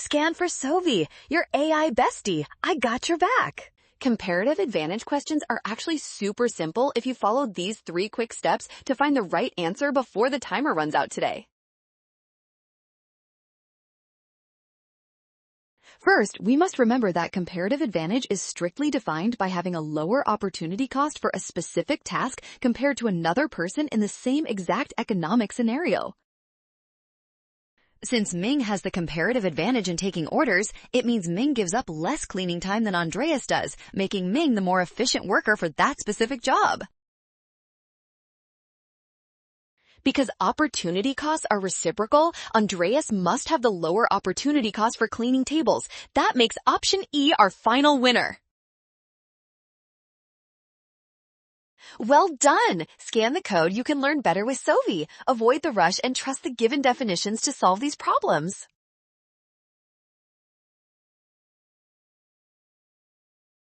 Scan for Sovi, your AI bestie. I got your back. Comparative advantage questions are actually super simple if you follow these 3 quick steps to find the right answer before the timer runs out today. First, we must remember that comparative advantage is strictly defined by having a lower opportunity cost for a specific task compared to another person in the same exact economic scenario. Since Ming has the comparative advantage in taking orders, it means Ming gives up less cleaning time than Andreas does, making Ming the more efficient worker for that specific job. Because opportunity costs are reciprocal, Andreas must have the lower opportunity cost for cleaning tables. That makes option E our final winner. Well done! Scan the code. You can learn better with Sovi. Avoid the rush and trust the given definitions to solve these problems.